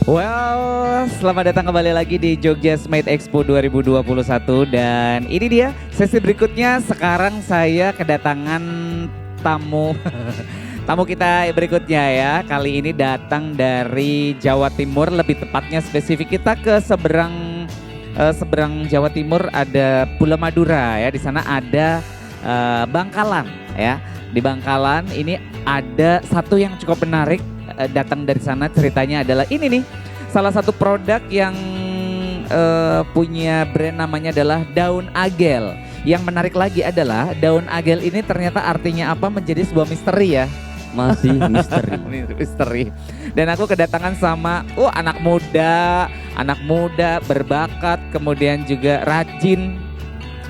Well, selamat datang kembali lagi di Jogja Smite Expo 2021 dan ini dia sesi berikutnya. Sekarang saya kedatangan tamu tamu kita berikutnya ya. Kali ini datang dari Jawa Timur, lebih tepatnya spesifik kita ke seberang Jawa Timur, ada Pulau Madura ya. Di sana ada Bangkalan ya. Di Bangkalan ini ada satu yang cukup menarik. Datang dari sana, ceritanya adalah ini nih, salah satu produk yang punya brand namanya adalah daun agel. Yang menarik lagi adalah daun agel ini ternyata artinya apa menjadi sebuah misteri ya. Masih misteri. Misteri. Dan aku kedatangan sama anak muda berbakat, kemudian juga rajin,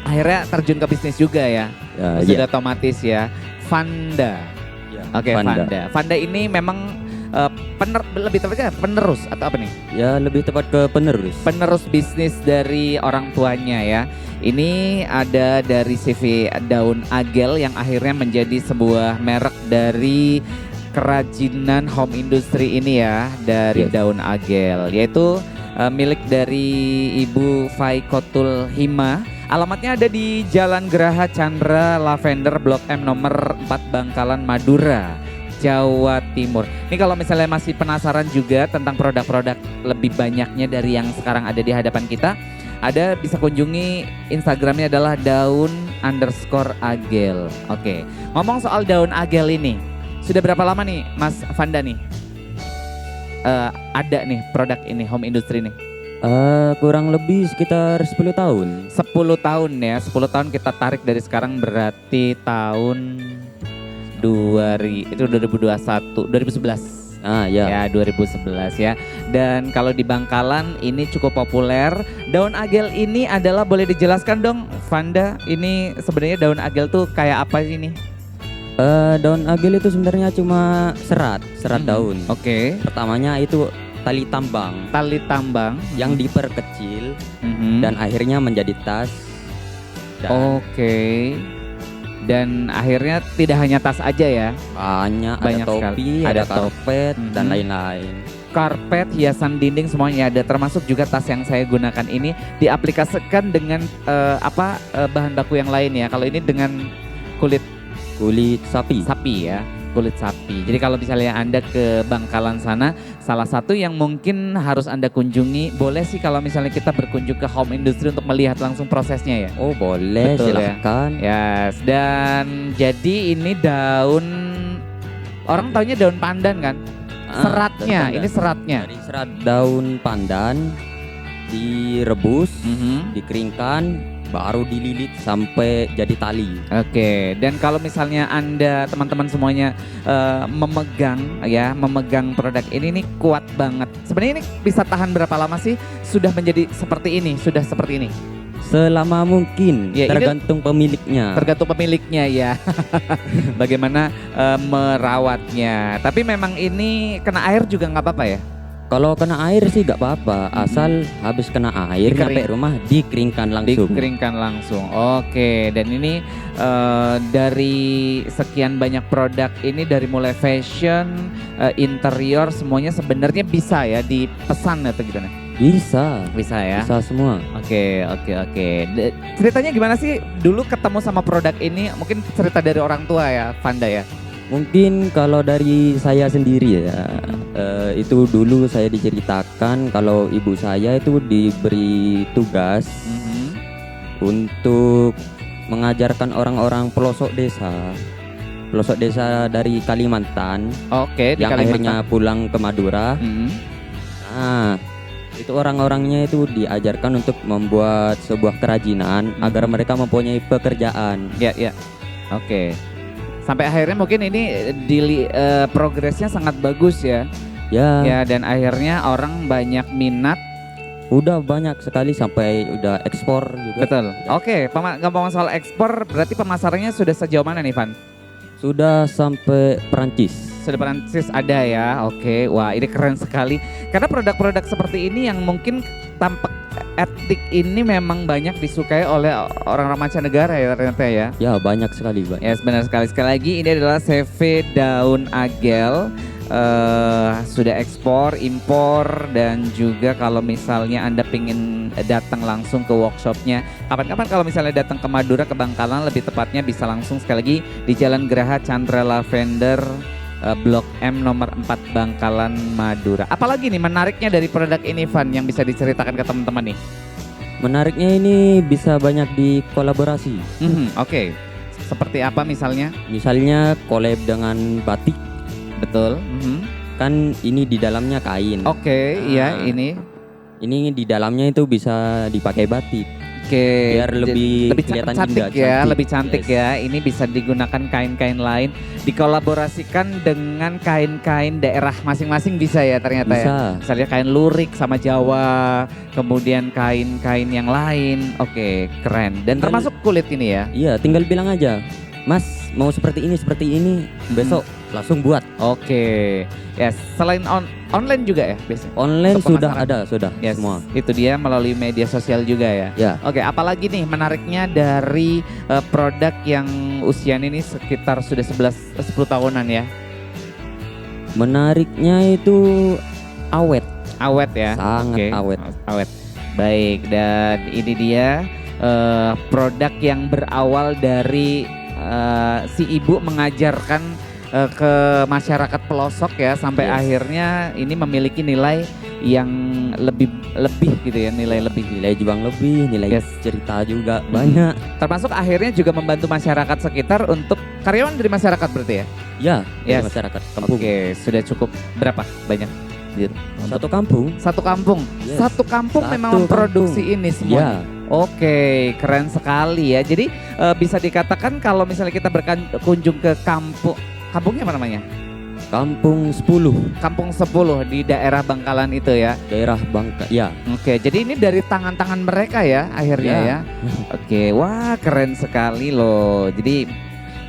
akhirnya terjun ke bisnis juga ya. Sudah otomatis ya. Vanda. Oke, Vanda. Vanda ini memang lebih tepatnya penerus atau apa nih? Ya, lebih tepat ke penerus. Penerus bisnis dari orang tuanya ya. Ini ada dari CV daun agel yang akhirnya menjadi sebuah merek dari kerajinan home industry ini ya, dari daun agel, yaitu milik dari Ibu Faikotul Hima. Alamatnya ada di Jalan Geraha Chandra Lavender Blok M nomor 4 Bangkalan, Madura, Jawa Timur. Ini kalau misalnya masih penasaran juga tentang produk-produk lebih banyaknya dari yang sekarang ada di hadapan kita, ada bisa kunjungi Instagramnya adalah daun_agel. Oke, ngomong soal daun agel ini, sudah berapa lama nih Mas Vanda nih ada nih produk ini home industry nih? Kurang lebih sekitar 10 tahun. 10 tahun ya, 10 tahun kita tarik dari sekarang berarti tahun 2011. Ya 2011 ya. Dan kalau di Bangkalan ini cukup populer. Daun agel ini adalah, boleh dijelaskan dong Vanda, ini sebenarnya daun agel tuh kayak apa sih ini? Daun agel itu sebenarnya cuma serat daun. Oke. Pertamanya itu tali tambang yang diperkecil dan akhirnya menjadi tas. Oke. Dan akhirnya tidak hanya tas aja ya. Banyak ada topi, ada karpet dan lain-lain. Karpet, hiasan dinding semuanya ada, termasuk juga tas yang saya gunakan ini diaplikasikan dengan bahan baku yang lain ya. Kalau ini dengan kulit sapi ya. Kulit sapi. Jadi kalau misalnya Anda ke Bangkalan sana, salah satu yang mungkin harus Anda kunjungi, boleh sih kalau misalnya kita berkunjung ke home industry untuk melihat langsung prosesnya ya. Oh boleh, betul, silahkan. Yes, dan jadi ini daun, orang taunya daun pandan kan? Seratnya, ini seratnya. Dari serat daun pandan direbus, dikeringkan, baru dililit sampai jadi tali. Oke, dan kalau misalnya Anda teman-teman semuanya memegang produk ini nih kuat banget. Sebenarnya ini bisa tahan berapa lama sih sudah menjadi seperti ini, sudah seperti ini? Selama mungkin, ya, tergantung pemiliknya. Tergantung pemiliknya ya. Bagaimana merawatnya. Tapi memang ini kena air juga nggak apa-apa ya? Kalau kena air sih gak apa-apa, asal habis kena air sampai rumah dikeringkan langsung. Oke, dan ini dari sekian banyak produk ini, dari mulai fashion, interior, semuanya sebenarnya bisa ya dipesan atau gimana? Bisa ya. Bisa semua. Oke. Ceritanya gimana sih dulu ketemu sama produk ini? Mungkin cerita dari orang tua ya, Vanda ya? Mungkin kalau dari saya sendiri ya, itu dulu saya diceritakan kalau ibu saya itu diberi tugas untuk mengajarkan orang-orang pelosok desa dari Kalimantan. Oke, yang akhirnya pulang ke Madura. Nah, itu orang-orangnya itu diajarkan untuk membuat sebuah kerajinan agar mereka mempunyai pekerjaan. Ya. Oke. Sampai akhirnya mungkin ini progresnya sangat bagus ya. Ya, dan akhirnya orang banyak minat. Udah banyak sekali sampai udah ekspor juga. Betul. Oke, ngomong soal ekspor, berarti pemasarannya sudah sejauh mana nih, Van? Sudah sampai Perancis. Sudah Perancis ada ya. Oke, wah ini keren sekali. Karena produk-produk seperti ini yang mungkin tampak etik ini memang banyak disukai oleh orang-orang mancanegara ya ternyata ya. Ya banyak sekali Pak. Ya benar sekali. Sekali lagi ini adalah CV daun agel sudah ekspor, impor, dan juga kalau misalnya Anda pingin datang langsung ke workshopnya, kapan-kapan kalau misalnya datang ke Madura, ke Bangkalan lebih tepatnya, bisa langsung sekali lagi di Jalan Geraha Chandra Lavender, Blok M nomor 4 Bangkalan, Madura. Apalagi nih menariknya dari produk ini, Van, yang bisa diceritakan ke teman-teman nih? Menariknya ini bisa banyak dikolaborasi. Oke. Seperti apa misalnya? Misalnya collab dengan batik. Betul. Kan ini di dalamnya kain. Oke, iya ini. Ini di dalamnya itu bisa dipakai batik. Oke, biar lebih kelihatan cantik indah, ya, cantik. lebih cantik Yes. ya. Ini bisa digunakan kain-kain lain, dikolaborasikan dengan kain-kain daerah masing-masing bisa ya ternyata Bisa. ya. Misalnya kain lurik sama Jawa, kemudian kain-kain yang lain. Oke, keren. Dan termasuk kulit ini ya. Iya, tinggal bilang aja, Mas mau seperti ini, besok langsung buat. Oke, yes. Selain online juga ya biasanya? Online Untuk sudah pemasaran? ada, sudah Yes, semua. itu dia melalui media sosial juga ya. Ya. Oke, apalagi nih menariknya dari produk yang usianya ini sekitar sudah 10 tahunan ya. Menariknya itu awet. Awet ya. Sangat Oke, awet. Awet. Baik, dan ini dia produk yang berawal dari si ibu mengajarkan ke masyarakat pelosok ya, sampai Yes. akhirnya ini memiliki nilai yang lebih gitu ya, nilai lebih. Nilai juang lebih, nilai Yes. cerita juga banyak. Termasuk akhirnya juga membantu masyarakat sekitar untuk karyawan dari masyarakat berarti ya? Ya, dari Yes. masyarakat kampung. Oke, sudah cukup berapa banyak? Satu kampung. Satu kampung. Yes. Satu kampung Satu memang memproduksi ini semua. Ya, Oke, keren sekali ya. Jadi bisa dikatakan kalau misalnya kita berkunjung ke kampungnya apa namanya? kampung 10, Kampung 10 di daerah Bangkalan itu ya. daerah Bangka. Ya, Oke, jadi ini dari tangan-tangan mereka ya akhirnya Ya. ya. Oke, wah keren sekali loh. Jadi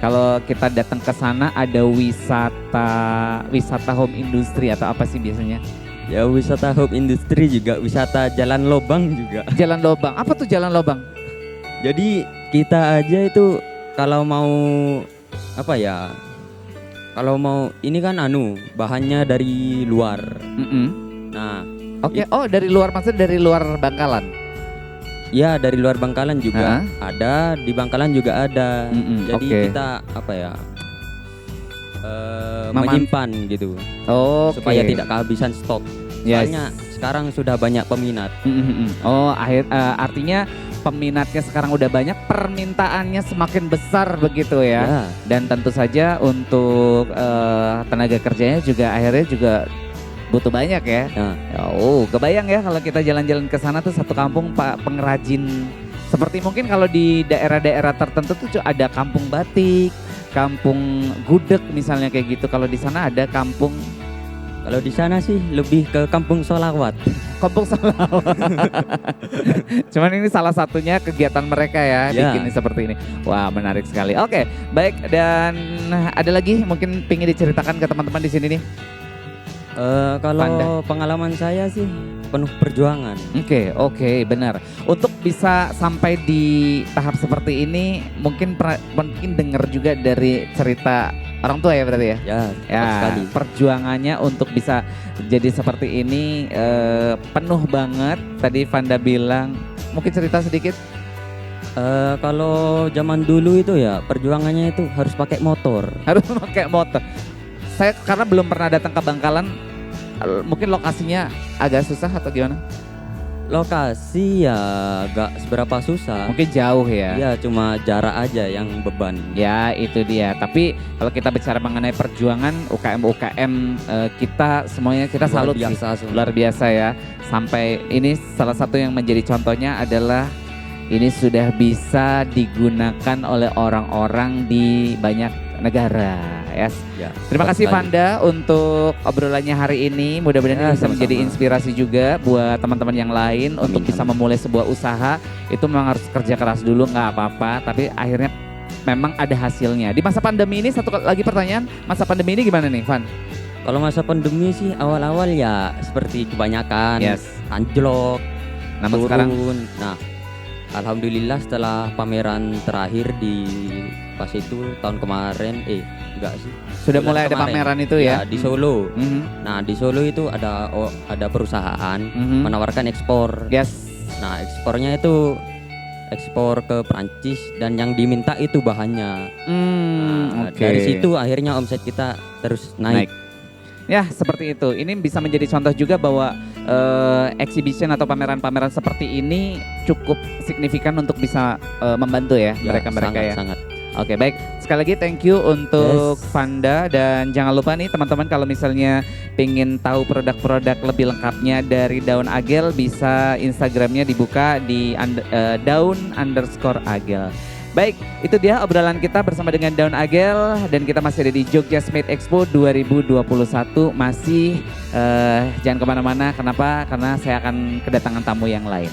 kalau kita datang ke sana ada wisata home industry atau apa sih biasanya? ya wisata home industri juga, wisata jalan lobang juga. Jalan lobang. Apa tuh jalan lobang? Jadi kita aja itu kalau mau apa ya? Kalau mau ini kan bahannya dari luar. Nah, Oke, oh dari luar, maksudnya dari luar Bangkalan. ya dari luar Bangkalan juga ada, di Bangkalan juga ada. Jadi oke. kita apa ya? Menyimpan gitu. Oke. Supaya tidak kehabisan stok. Yes. Soalnya sekarang sudah banyak peminat. Oh, artinya peminatnya sekarang udah banyak, permintaannya semakin besar begitu ya. Ya. Dan tentu saja untuk tenaga kerjanya juga akhirnya juga butuh banyak ya. Nah. Oh, kebayang ya kalau kita jalan-jalan ke sana tuh satu kampung Pak pengrajin. Seperti mungkin kalau di daerah-daerah tertentu tuh ada kampung batik, kampung gudeg misalnya kayak gitu. Kalau di sana ada kampung. Kalau di sana sih lebih ke kampung solawat. Kampung Salawat. Cuman ini salah satunya kegiatan mereka ya, bikin seperti ini. Wah, menarik sekali. Oke, baik, dan ada lagi mungkin pingin diceritakan ke teman-teman di sini nih. Kalau Panda. pengalaman saya sih penuh perjuangan. Oke, benar. Untuk bisa sampai di tahap seperti ini, mungkin dengar juga dari cerita orang tua ya berarti ya. Ya, Ya, sekali. perjuangannya untuk bisa jadi seperti ini penuh banget. Tadi Vanda bilang, mungkin cerita sedikit. Kalau zaman dulu itu ya perjuangannya itu harus pakai motor. Harus pakai motor. Saya karena belum pernah datang ke Bangkalan, mungkin lokasinya agak susah atau gimana? Lokasi ya gak seberapa susah. Mungkin jauh ya. Ya cuma jarak aja yang beban. Ya itu dia. Tapi kalau kita bicara mengenai perjuangan UKM kita semuanya kita Luar salut biasa sih. semua. Luar biasa ya. Sampai ini salah satu yang menjadi contohnya adalah ini sudah bisa digunakan oleh orang-orang di banyak negara. Yes. Ya, Terima kasih sekali. Vanda untuk obrolannya hari ini. Mudah-mudahan Ya, ini bisa sama-sama. menjadi inspirasi juga buat teman-teman yang lain untuk Amin, bisa amin. memulai sebuah usaha. Itu memang harus kerja keras dulu, nggak apa-apa. Tapi akhirnya memang ada hasilnya. Di masa pandemi ini, satu lagi pertanyaan, masa pandemi ini gimana nih, Van? Kalau masa pandemi sih awal-awal ya seperti kebanyakan Yes. anjlok, Namun turun. sekarang Nah, Alhamdulillah setelah pameran terakhir di pas itu tahun kemarin, enggak sih. Sudah bulan mulai ada kemarin. pameran itu ya? Di Solo. Mhm. Nah di Solo itu ada perusahaan Mhm. menawarkan ekspor. Yes. Nah ekspornya itu ekspor ke Prancis dan yang diminta itu bahannya. Nah, Oke. dari situ akhirnya omset kita terus naik. Ya seperti itu. Ini bisa menjadi contoh juga bahwa exhibition atau pameran-pameran seperti ini cukup signifikan untuk bisa membantu ya mereka-mereka sangat, ya. Sangat. Oke baik, sekali lagi thank you untuk Vanda, dan jangan lupa nih teman-teman kalau misalnya pengen tahu produk-produk lebih lengkapnya dari Daun Agel, bisa Instagramnya dibuka di daun_agel. Baik, itu dia obrolan kita bersama dengan Daun Agel, dan kita masih ada di Jogja Smith Expo 2021. Masih jangan kemana-mana, kenapa? Karena saya akan kedatangan tamu yang lain.